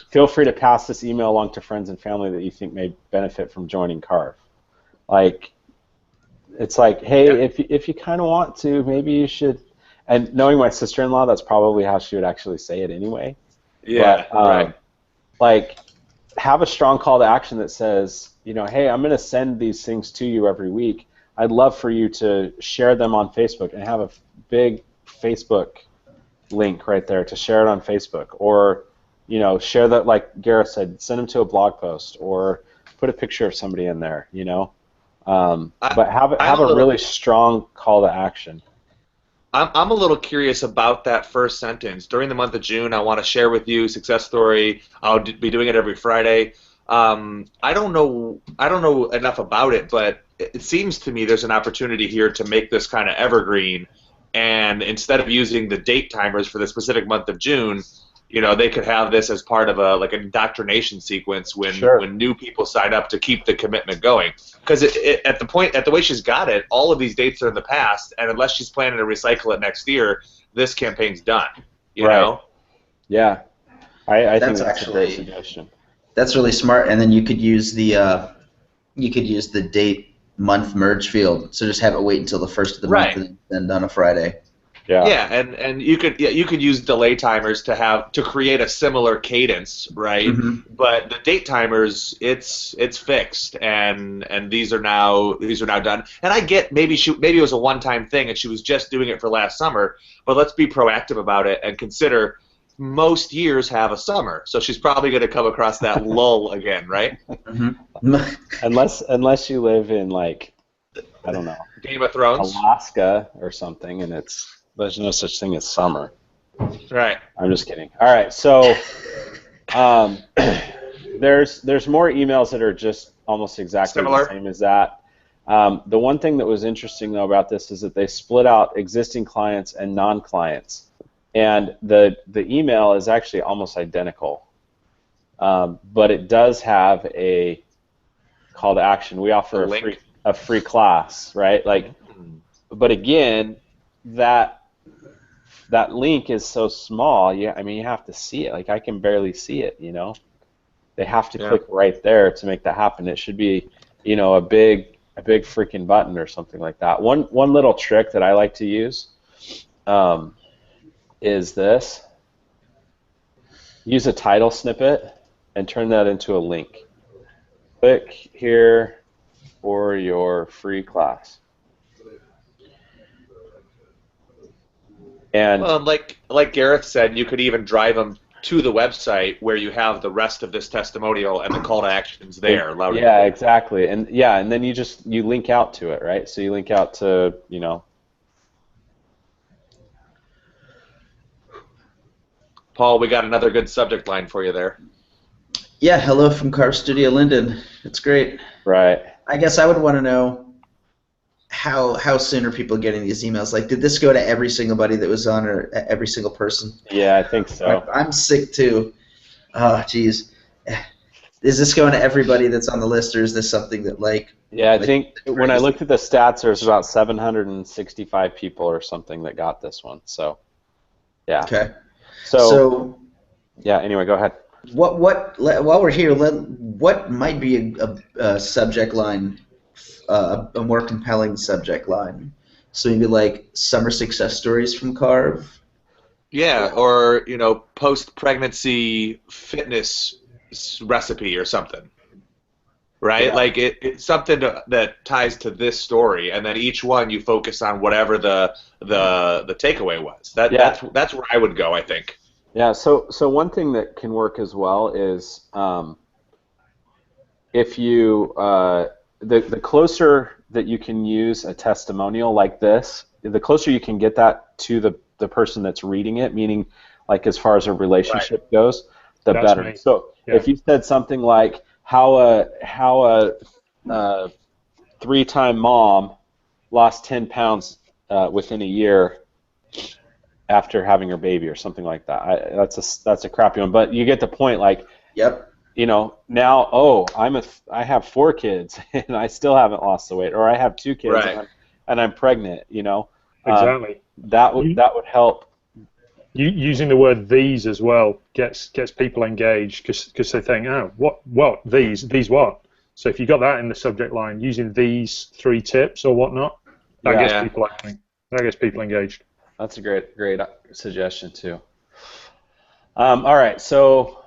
feel free to pass this email along to friends and family that you think may benefit from joining Carve. Like, it's like, hey, if you kind of want to, maybe you should. And knowing my sister-in-law, that's probably how she would actually say it anyway. Yeah, but, right. Like, have a strong call to action that says, hey, I'm going to send these things to you every week. I'd love for you to share them on Facebook and have a big Facebook link right there to share it on Facebook, or share that, like Gareth said, send them to a blog post or put a picture of somebody in there, but have a really strong call to action. I'm a little curious about that first sentence. During the month of June, I want to share with you success story. I'll be doing it every Friday. I don't know enough about it, but it seems to me there's an opportunity here to make this kind of evergreen. And instead of using the date timers for the specific month of June, you know, they could have this as part of a like an indoctrination sequence when Sure. when new people sign up to keep the commitment going. Because at the way she's got it, all of these dates are in the past, and unless she's planning to recycle it next year, this campaign's done. You Right. know? Yeah. I think That's that's a great actually- suggestion. That's really smart. And then you could use the date month merge field. So just have it wait until the first of the Right. month and then on a Friday. Yeah. Yeah, and you could use delay timers to create a similar cadence, right? Mhm. But the date timers, it's fixed, and these are now done. And I get maybe it was a one-time thing and she was just doing it for last summer, but let's be proactive about it and consider most years have a summer, so she's probably going to come across that lull again, right? Mhm. Unless you live in, like, I don't know, Game of Thrones, Alaska or something, and there's no such thing as summer. right? I'm just kidding. All right, so there's more emails that are just almost exactly Similar. the same as that. The one thing that was interesting though about this is that they split out existing clients and non-clients, and the email is actually almost identical, but it does have a call to action. We offer a free class, right? Like, but again, that link is so small. Yeah, I mean, you have to see it. Like, I can barely see it. You know, they have to click right there to make that happen. It should be, you know, a big freaking button or something like that. One little trick that I like to use is this: use a title snippet and turn that into a link. Click here for your free class. And Well, like Gareth said, you could even drive them to the website where you have the rest of this testimonial and the call to actions there. Yeah, exactly. And then you link out to it, right? So you link out to, you know. Paul, we got another good subject line for you there. Yeah, hello from Carve Studio Linden. It's great. Right. I guess I would want to know how soon are people getting these emails? Like, did this go to every single buddy that was on, or every single person? Yeah, I think so. I'm sick too. Oh, geez. Is this going to everybody that's on the list, or is this something that, like... Yeah, I think when I looked at the stats, there's about 765 people or something that got this one. So, yeah. Okay. So yeah, anyway, go ahead. While we're here, what might be a subject line, a more compelling subject line? So maybe like summer success stories from Carve. Yeah, or you know, post-pregnancy fitness recipe or something, right? Yeah. Like it's something that ties to this story, and then each one you focus on whatever the takeaway was. That's where I would go, I think. Yeah. So one thing that can work as well is if you the closer that you can use a testimonial like this, the closer you can get that to the person that's reading it, meaning like as far as a relationship goes, the That's better. me. So Yeah. if you said something like how a 3-time mom lost 10 pounds within a year after having her baby or something like that, that's a crappy one. But you get the point. Like, Yep. you know, now I have 4 kids and I still haven't lost the weight, or I have 2 kids Right. and I'm pregnant. You know, Exactly. that would help. Using the word "these" as well gets people engaged because they think, oh, what these what? So if you got that in the subject line, using these 3 tips or whatnot, that Yeah. gets people acting. That gets people engaged. That's a great suggestion too. All right, so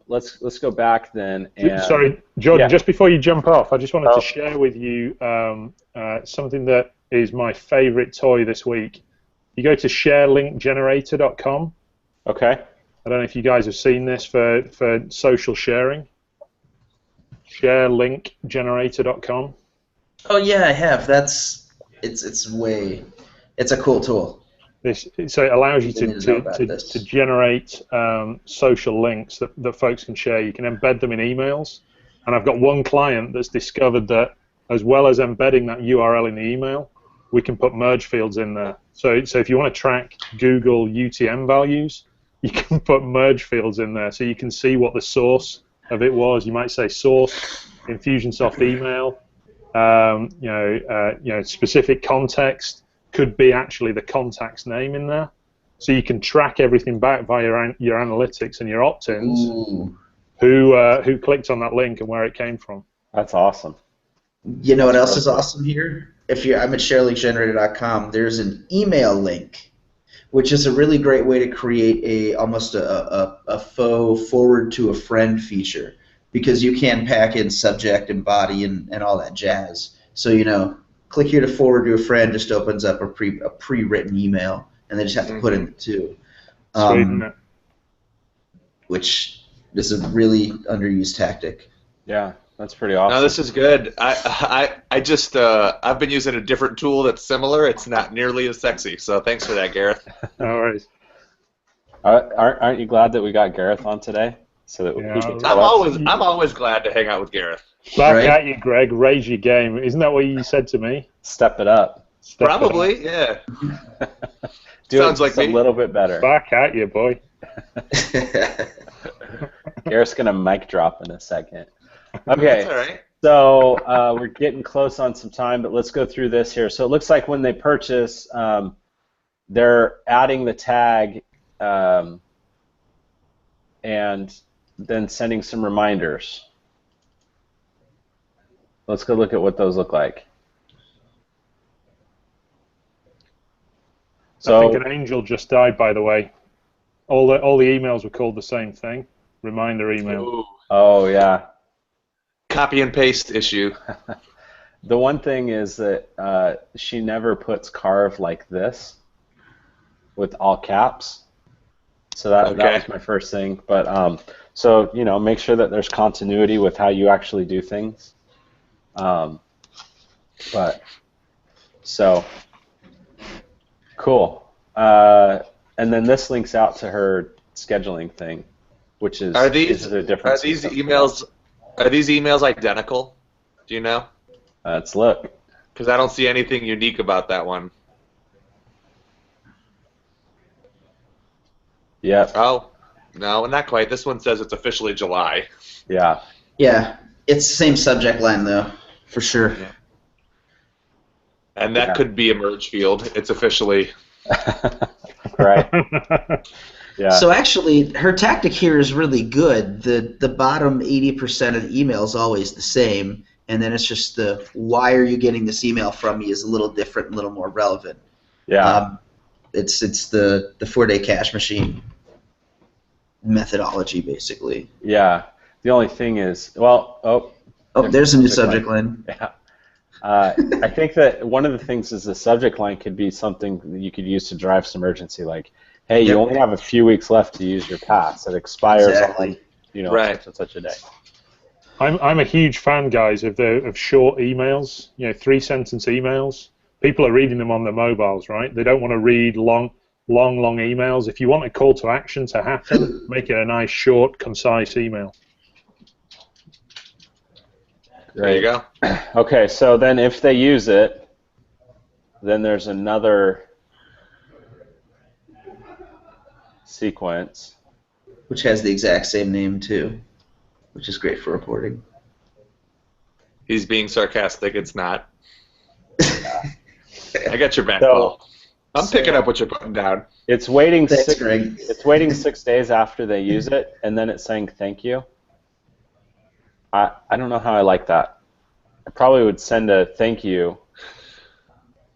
let's go back then. And, Sorry, Jordan. yeah. Just before you jump off, I just wanted Oh. to share with you something that is my favorite toy this week. You go to sharelinkgenerator.com. Okay. I don't know if you guys have seen this for social sharing. Sharelinkgenerator.com. Oh yeah, I have. It's a cool tool. So it allows you People need to know about this. to generate social links that folks can share. You can embed them in emails. And I've got one client that's discovered that as well as embedding that URL in the email, we can put merge fields in there. So if you want to track Google UTM values, you can put merge fields in there, so you can see what the source of it was. You might say source Infusionsoft email. Specific context could be actually the contact's name in there, so you can track everything back via your analytics and your opt-ins. Ooh. Who clicked on that link and where it came from. That's awesome. You know what else is awesome here? I'm at ShareLinkGenerator.com. There's an email link, which is a really great way to create almost a faux forward to a friend feature, because you can pack in subject and body and all that jazz. So, click here to forward to a friend just opens up a pre-written email, and they just have to put in the two. Which is a really underused tactic. Yeah, that's pretty awesome. No, this is good. I've been using a different tool that's similar. It's not nearly as sexy. So thanks for that, Gareth. No worries. Aren't you glad that we got Gareth on today? So that he can tell us? I'm always glad to hang out with Gareth. Back at you, Greg. Raise your game. Isn't that what you said to me? Step it up. Probably, yeah. Sounds like a little bit better. Back at you, boy. Gareth's gonna mic drop in a second. Okay. That's all right. So we're getting close on some time, but let's go through this here. So it looks like when they purchase, they're adding the tag and then sending some reminders. Let's go look at what those look like. So, I think an angel just died, by the way. All the emails were called the same thing. Reminder email. Ooh. Oh, yeah. Copy and paste issue. The one thing is that she never puts carve like this with all caps. So that was my first thing. But so, make sure that there's continuity with how you actually do things. Cool. And then this links out to her scheduling thing, which is are these emails identical? Do you know? Let's look. Because I don't see anything unique about that one. Yep. Oh, no, not quite. This one says it's officially July. Yeah. Yeah, it's the same subject line though, for sure. Yeah. And that could be a merge field. It's officially. Right. Yeah. So actually, her tactic here is really good. The bottom 80% of the email is always the same, and then it's just the why are you getting this email from me is a little different, a little more relevant. Yeah. It's the 4-day cache machine methodology, basically. Yeah. The only thing is, there's a new subject line. Yeah. I think that one of the things is the subject line could be something that you could use to drive some urgency, like, hey, you only have a few weeks left to use your pass. It expires on, such and such a day. I'm a huge fan, guys, of short emails, 3-sentence emails. People are reading them on their mobiles, right? They don't want to read long emails. If you want a call to action to happen, make it a nice, short, concise email. There you go. Okay, so then if they use it, then there's another sequence. Which has the exact same name, too, which is great for reporting. He's being sarcastic. It's not. I got your back, Paul. I'm picking up what you're putting down. It's waiting. Thanks, Greg. It's waiting 6 days after they use it, and then it's saying thank you. I don't know how I like that. I probably would send a thank you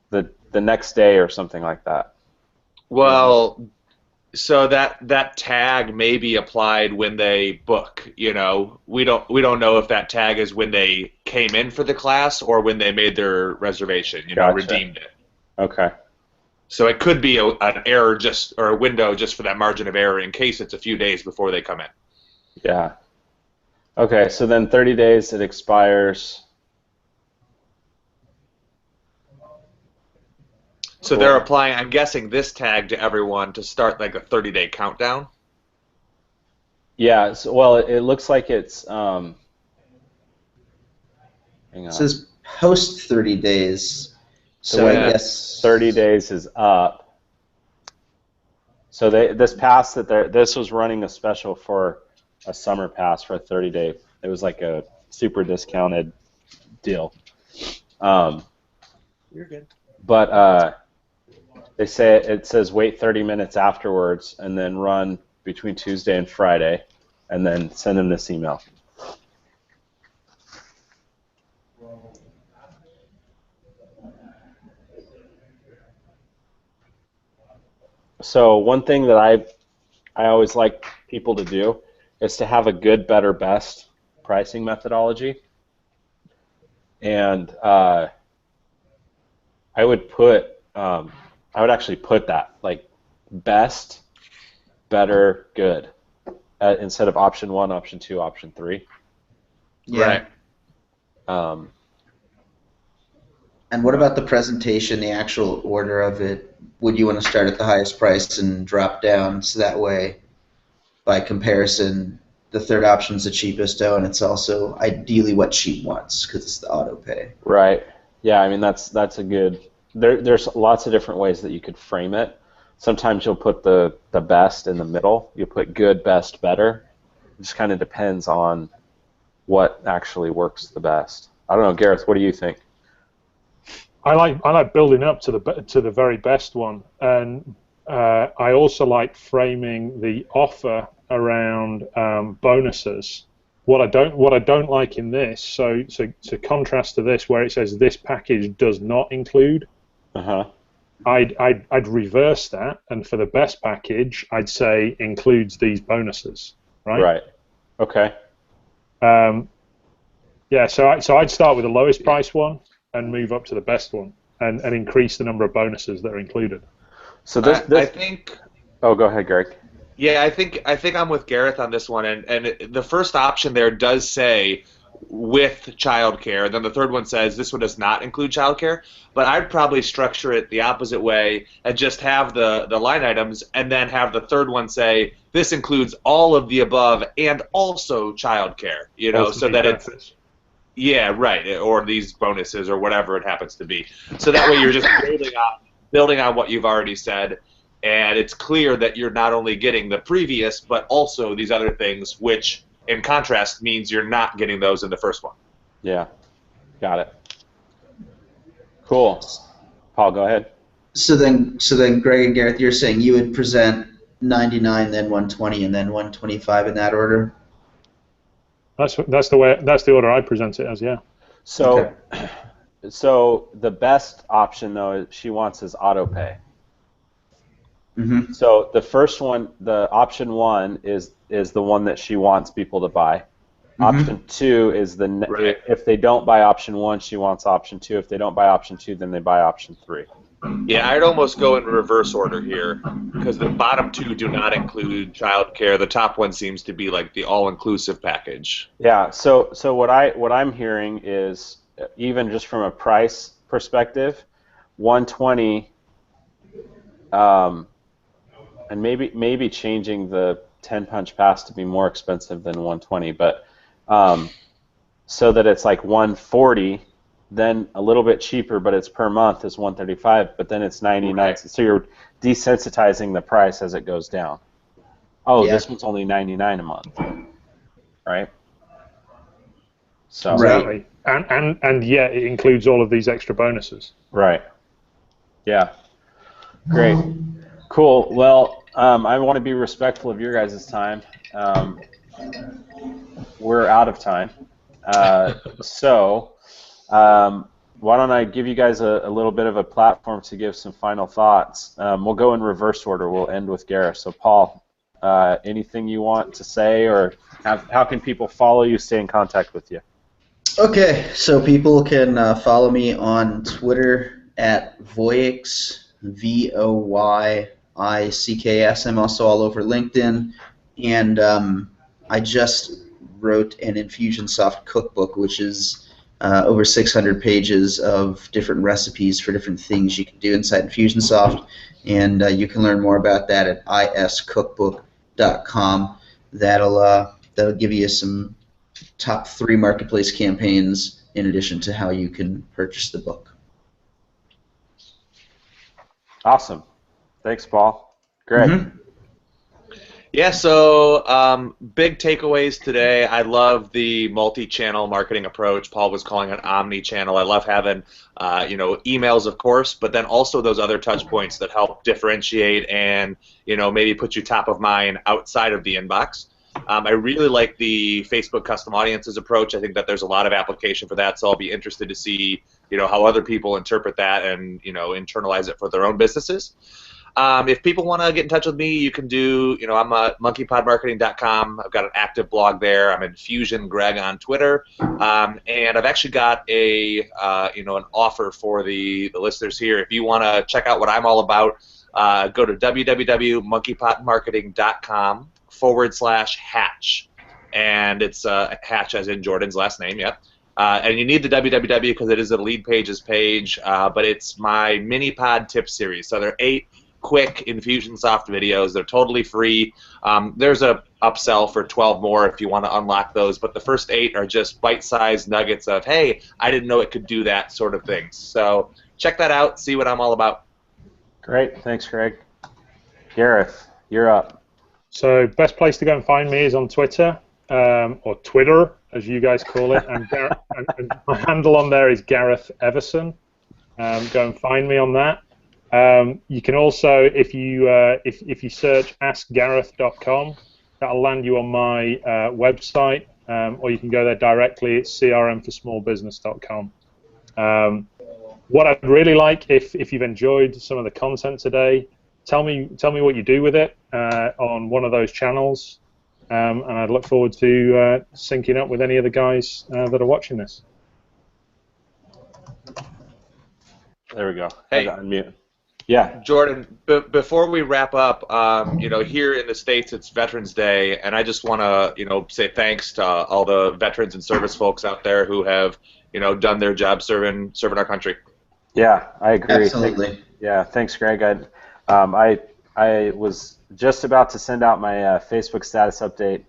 the next day or something like that. Well, so that tag may be applied when they book. We don't know if that tag is when they came in for the class or when they made their reservation. Gotcha. Redeemed it. Okay. So it could be an error or a window just for that margin of error in case it's a few days before they come in. Yeah. Okay, so then 30 days it expires. So they're applying, I'm guessing, this tag to everyone to start like a 30-day countdown? Yeah, well, it looks like it's, hang on. It says post 30 days, so I guess 30 days is up. So this was running a special for a summer pass for a 30-day. It was like a super discounted deal. You're good. But it says wait 30 minutes afterwards and then run between Tuesday and Friday, and then send them this email. So one thing that I always like people to do is to have a good, better, best pricing methodology. And I would actually put that, like, best, better, good, instead of option 1, option 2, option 3. Yeah. Right. And what about the presentation, the actual order of it? Would you want to start at the highest price and drop down, so that way, by comparison, the third option is the cheapest, and it's also ideally what she wants because it's the auto pay. Right. Yeah, I mean, that's a good... There's lots of different ways that you could frame it. Sometimes you'll put the best in the middle. You'll put good, best, better. It just kind of depends on what actually works the best. I don't know, Gareth, what do you think? I like building up to the very best one, and I also like framing the offer around bonuses. What I don't like in this, so to contrast to this, where it says this package does not include, I'd reverse that, and for the best package, I'd say includes these bonuses, right? Right. Okay. Yeah. So I'd start with the lowest price one and move up to the best one, and increase the number of bonuses that are included. So I think. Oh, go ahead, Greg. Yeah, I think I'm with Gareth on this one, and the first option there does say with childcare, and then the third one says this one does not include childcare. But I'd probably structure it the opposite way and just have the line items, and then have the third one say this includes all of the above and also childcare. You know, so that it's. Yeah, right, or these bonuses or whatever it happens to be. So that way you're just building on what you've already said, and it's clear that you're not only getting the previous, but also these other things, which, in contrast, means you're not getting those in the first one. Yeah, got it. Cool. Paul, go ahead. So then, Greg and Gareth, you're saying you would present 99, then 120, and then 125 in that order? That's the order I present it as, yeah. So, so the best option though she wants is auto pay. Mm-hmm. So the first one, the option 1 is the one that she wants people to buy. Mm-hmm. Option 2 is if they don't buy option 1, she wants option 2. If they don't buy option 2, then they buy option 3. Yeah, I'd almost go in reverse order here, because the bottom two do not include childcare. The top one seems to be like the all-inclusive package. Yeah. So what I'm hearing is, even just from a price perspective, 120, and maybe changing the 10 punch pass to be more expensive than 120, but so that it's like 140. Then a little bit cheaper, but it's per month, is 135, but then it's 99. Right. So you're desensitizing the price as it goes down. Oh, yeah. This one's only 99 a month, right? So exactly. And yeah, it includes all of these extra bonuses. Right. Yeah. Great. Cool. Well, I want to be respectful of your guys' time. We're out of time. Why don't I give you guys a little bit of a platform to give some final thoughts. We'll go in reverse order. We'll end with Gareth. So, Paul, anything you want to say, or how can people follow you, stay in contact with you? Okay, so people can follow me on Twitter at Voyix, VOYICKS. I'm also all over LinkedIn, and I just wrote an Infusionsoft cookbook, which is over 600 pages of different recipes for different things you can do inside Infusionsoft, and you can learn more about that at iscookbook.com. That'll give you some top 3 marketplace campaigns in addition to how you can purchase the book. Awesome. Thanks, Paul. Great. Mm-hmm. Yeah, so big takeaways today. I love the multi-channel marketing approach. Paul was calling it omni-channel. I love having, emails, of course, but then also those other touch points that help differentiate and, maybe put you top of mind outside of the inbox. I really like the Facebook custom audiences approach. I think that there's a lot of application for that, so I'll be interested to see, how other people interpret that and, internalize it for their own businesses. If people want to get in touch with me, you can do, I'm at monkeypodmarketing.com. I've got an active blog there. I'm Infusion Greg on Twitter. And I've actually got an offer for the listeners here. If you want to check out what I'm all about, go to www.monkeypodmarketing.com/Hatch. And it's Hatch as in Jordan's last name, yep. And you need the www because it is a lead pages page, but it's my mini pod tip series. So there are 8 quick Infusionsoft videos. They're totally free. There's a upsell for 12 more if you want to unlock those, but the first 8 are just bite-sized nuggets of, hey, I didn't know it could do that sort of things. So check that out, see what I'm all about. Great. Thanks, Greg. Gareth, you're up. So best place to go and find me is on Twitter, or Twitter, as you guys call it. And my handle on there is Gareth Everson. Go and find me on that. You can also, if you search askgareth.com, that'll land you on my website, or you can go there directly. It's crmforsmallbusiness.com. What I'd really like, if you've enjoyed some of the content today, tell me what you do with it on one of those channels, and I'd look forward to syncing up with any of the guys that are watching this. There we go. Hey. Unmute. Yeah. Jordan, before we wrap up, here in the States it's Veterans Day, and I just want to, say thanks to all the veterans and service folks out there who have, done their job serving our country. Yeah, I agree. Absolutely. Thanks, Greg. I was just about to send out my Facebook status update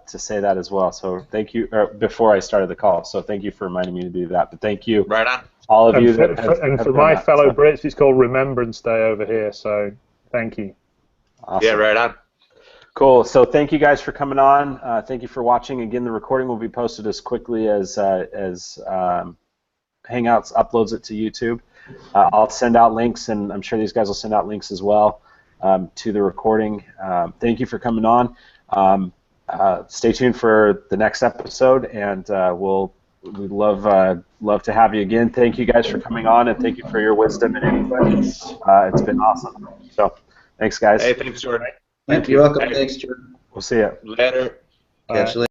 to say that as well. So thank you, before I started the call. So thank you for reminding me to do that. But thank you. Right on. All of you and for my fellow Brits, it's called Remembrance Day over here, so thank you. Awesome. Yeah, right on. Cool. So thank you guys for coming on. Thank you for watching. Again, the recording will be posted as quickly as Hangouts uploads it to YouTube. I'll send out links, and I'm sure these guys will send out links as well to the recording. Thank you for coming on. Stay tuned for the next episode, and we'd love to have you again. Thank you guys for coming on, and thank you for your wisdom and input. It's been awesome. So, thanks, guys. Hey, thanks, Jordan. You're welcome. Thanks, Jordan. We'll see you Later. Catch you later.